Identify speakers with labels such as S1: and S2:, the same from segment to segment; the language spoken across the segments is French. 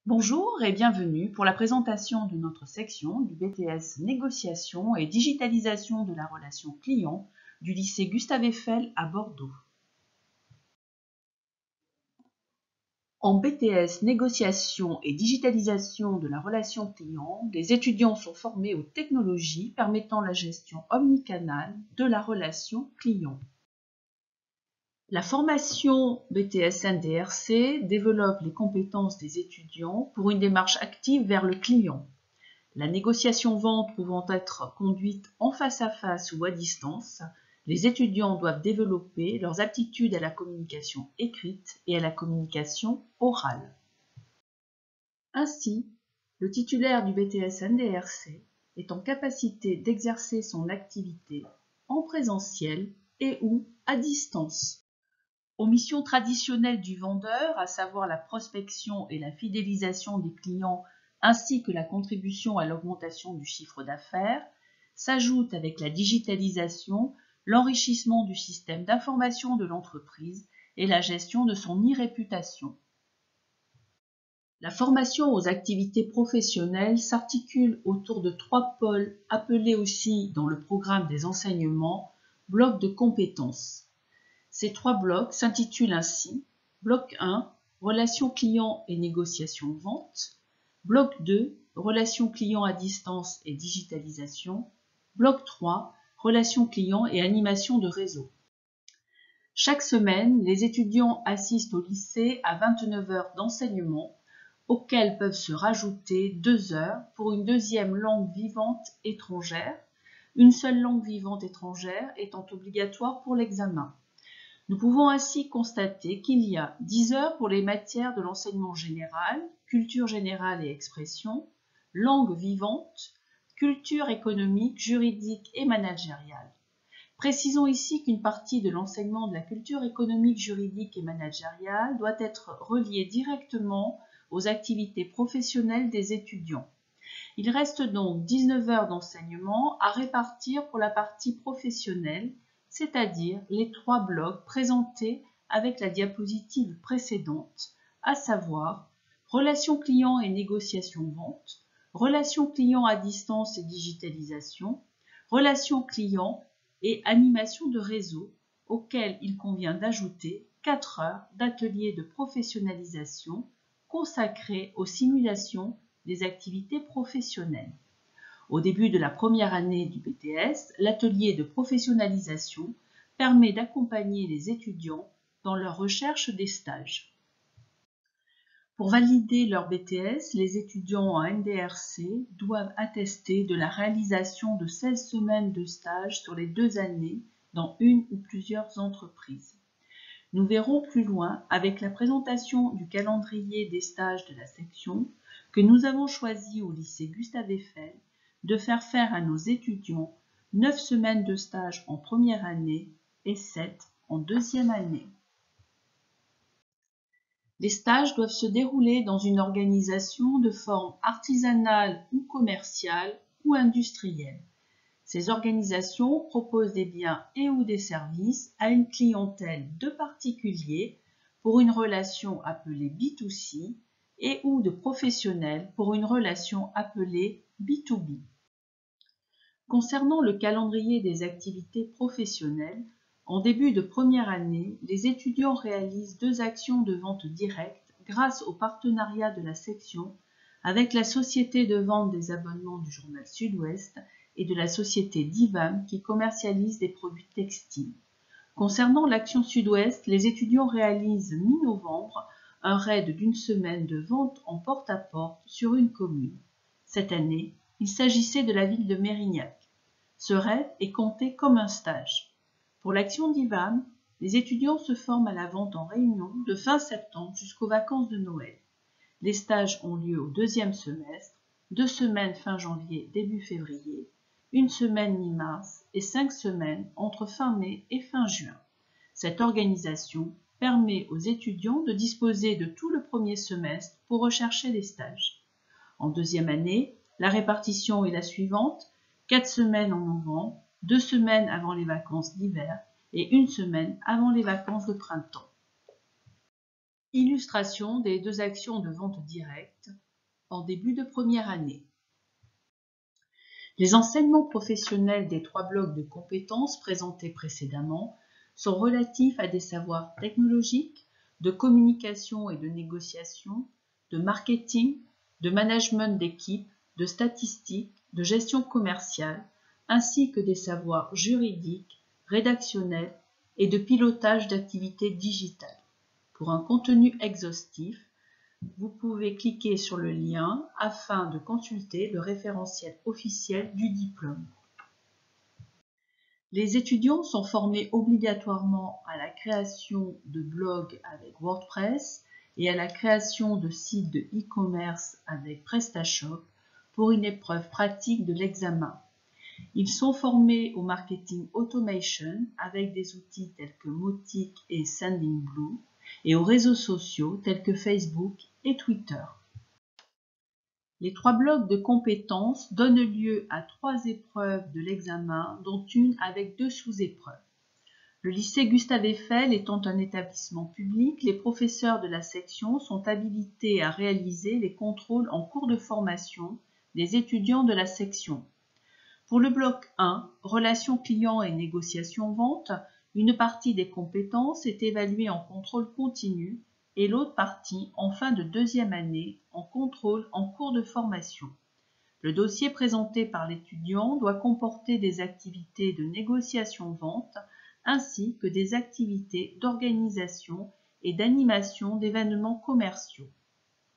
S1: Bonjour et bienvenue pour la présentation de notre section du BTS Négociation et Digitalisation de la relation client du lycée Gustave Eiffel à Bordeaux. En BTS Négociation et Digitalisation de la relation client, les étudiants sont formés aux technologies permettant la gestion omnicanale de la relation client. La formation BTS-NDRC développe les compétences des étudiants pour une démarche active vers le client. La négociation-vente pouvant être conduite en face à face ou à distance, les étudiants doivent développer leurs aptitudes à la communication écrite et à la communication orale. Ainsi, le titulaire du BTS-NDRC est en capacité d'exercer son activité en présentiel et ou à distance. Aux missions traditionnelles du vendeur, à savoir la prospection et la fidélisation des clients ainsi que la contribution à l'augmentation du chiffre d'affaires, s'ajoute avec la digitalisation l'enrichissement du système d'information de l'entreprise et la gestion de son e-réputation. La formation aux activités professionnelles s'articule autour de 3 pôles appelés aussi dans le programme des enseignements blocs de compétences. Ces 3 blocs s'intitulent ainsi Bloc 1, Relations clients et négociation vente, Bloc 2, Relations clients à distance et digitalisation, Bloc 3, Relations clients et animation de réseau. Chaque semaine, les étudiants assistent au lycée à 29 heures d'enseignement, auxquelles peuvent se rajouter 2 heures pour une deuxième langue vivante étrangère, une seule langue vivante étrangère étant obligatoire pour l'examen. Nous pouvons ainsi constater qu'il y a 10 heures pour les matières de l'enseignement général, culture générale et expression, langue vivante, culture économique, juridique et managériale. Précisons ici qu'une partie de l'enseignement de la culture économique, juridique et managériale doit être reliée directement aux activités professionnelles des étudiants. Il reste donc 19 heures d'enseignement à répartir pour la partie professionnelle, c'est-à-dire les 3 blocs présentés avec la diapositive précédente, à savoir relations clients et négociation vente, relations clients à distance et digitalisation, relations clients et animation de réseau, auxquels il convient d'ajouter 4 heures d'atelier de professionnalisation consacrés aux simulations des activités professionnelles. Au début de la première année du BTS, l'atelier de professionnalisation permet d'accompagner les étudiants dans leur recherche des stages. Pour valider leur BTS, les étudiants en NDRC doivent attester de la réalisation de 16 semaines de stage sur les 2 années dans une ou plusieurs entreprises. Nous verrons plus loin avec la présentation du calendrier des stages de la section que nous avons choisi au lycée Gustave Eiffel de faire à nos étudiants 9 semaines de stage en première année et 7 en deuxième année. Les stages doivent se dérouler dans une organisation de forme artisanale ou commerciale ou industrielle. Ces organisations proposent des biens et ou des services à une clientèle de particuliers pour une relation appelée B2C et ou de professionnels pour une relation appelée B2B. Concernant le calendrier des activités professionnelles, en début de première année, les étudiants réalisent 2 actions de vente directe grâce au partenariat de la section avec la société de vente des abonnements du journal Sud-Ouest et de la société Divam qui commercialise des produits textiles. Concernant l'action Sud-Ouest, les étudiants réalisent mi-novembre un raid d'une semaine de vente en porte-à-porte sur une commune. Cette année, il s'agissait de la ville de Mérignac. Ce raid est compté comme un stage. Pour l'action Divam, les étudiants se forment à la vente en réunion de fin septembre jusqu'aux vacances de Noël. Les stages ont lieu au 2e semestre, 2 semaines fin janvier, début février, 1 semaine mi-mars et 5 semaines entre fin mai et fin juin. Cette organisation permet aux étudiants de disposer de tout le 1er semestre pour rechercher des stages. En deuxième année, la répartition est la suivante: 4 semaines en novembre, 2 semaines avant les vacances d'hiver et 1 semaine avant les vacances de printemps. Illustration des 2 actions de vente directe en début de première année. Les enseignements professionnels des 3 blocs de compétences présentés précédemment sont relatifs à des savoirs technologiques, de communication et de négociation, de marketing, de management d'équipe, de statistique, de gestion commerciale, ainsi que des savoirs juridiques, rédactionnels et de pilotage d'activités digitales. Pour un contenu exhaustif, vous pouvez cliquer sur le lien afin de consulter le référentiel officiel du diplôme. Les étudiants sont formés obligatoirement à la création de blogs avec WordPress et à la création de sites de e-commerce avec PrestaShop pour une épreuve pratique de l'examen. Ils sont formés au marketing automation avec des outils tels que Mautic et Sendinblue et aux réseaux sociaux tels que Facebook et Twitter. Les 3 blocs de compétences donnent lieu à 3 épreuves de l'examen, dont une avec 2 sous-épreuves. Le lycée Gustave Eiffel étant un établissement public, les professeurs de la section sont habilités à réaliser les contrôles en cours de formation des étudiants de la section. Pour le bloc 1, relations clients et négociations vente, une partie des compétences est évaluée en contrôle continu et l'autre partie en fin de 2e année en contrôle en cours de formation. Le dossier présenté par l'étudiant doit comporter des activités de négociation-vente ainsi que des activités d'organisation et d'animation d'événements commerciaux.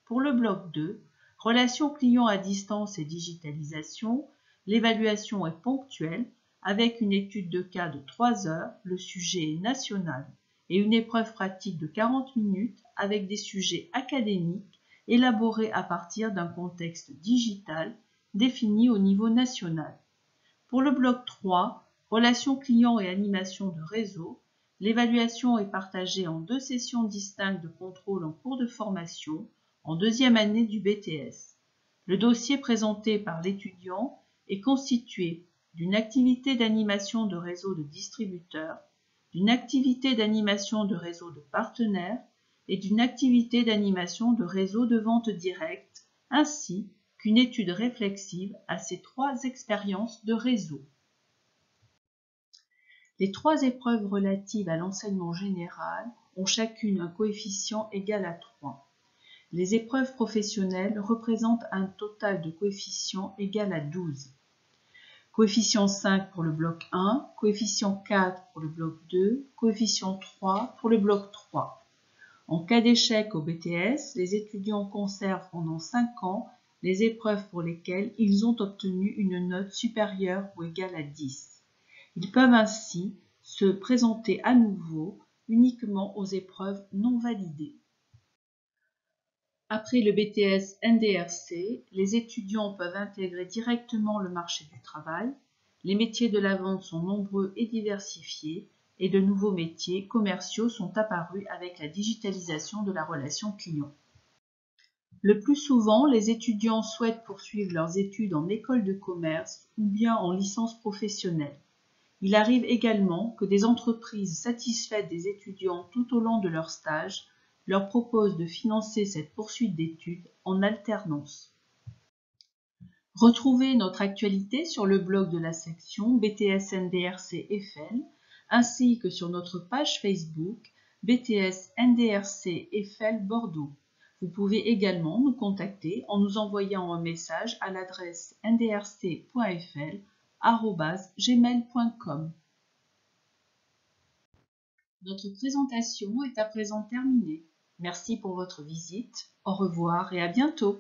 S1: Pour le bloc 2, relations clients à distance et digitalisation, l'évaluation est ponctuelle avec une étude de cas de 3 heures, le sujet est national, et une épreuve pratique de 40 minutes avec des sujets académiques élaborés à partir d'un contexte digital défini au niveau national. Pour le bloc 3, relations clients et animation de réseau, l'évaluation est partagée en 2 sessions distinctes de contrôle en cours de formation en 2e année du BTS. Le dossier présenté par l'étudiant est constitué d'une activité d'animation de réseau de distributeurs, d'une activité d'animation de réseau de partenaires et d'une activité d'animation de réseau de vente directe, ainsi qu'une étude réflexive à ces 3 expériences de réseau. Les 3 épreuves relatives à l'enseignement général ont chacune un coefficient égal à 3. Les épreuves professionnelles représentent un total de coefficients égal à 12. Coefficient 5 pour le bloc 1, coefficient 4 pour le bloc 2, coefficient 3 pour le bloc 3. En cas d'échec au BTS, les étudiants conservent pendant 5 ans les épreuves pour lesquelles ils ont obtenu une note supérieure ou égale à 10. Ils peuvent ainsi se présenter à nouveau uniquement aux épreuves non validées. Après le BTS NDRC, les étudiants peuvent intégrer directement le marché du travail. Les métiers de la vente sont nombreux et diversifiés et de nouveaux métiers commerciaux sont apparus avec la digitalisation de la relation client. Le plus souvent, les étudiants souhaitent poursuivre leurs études en école de commerce ou bien en licence professionnelle. Il arrive également que des entreprises satisfaites des étudiants tout au long de leur stage leur proposent de financer cette poursuite d'études en alternance. Retrouvez notre actualité sur le blog de la section BTS NDRC Eiffel ainsi que sur notre page Facebook BTS NDRC Eiffel Bordeaux. Vous pouvez également nous contacter en nous envoyant un message à l'adresse ndrc.eiffel@gmail.com. Notre présentation est à présent terminée. Merci pour votre visite, au revoir et à bientôt.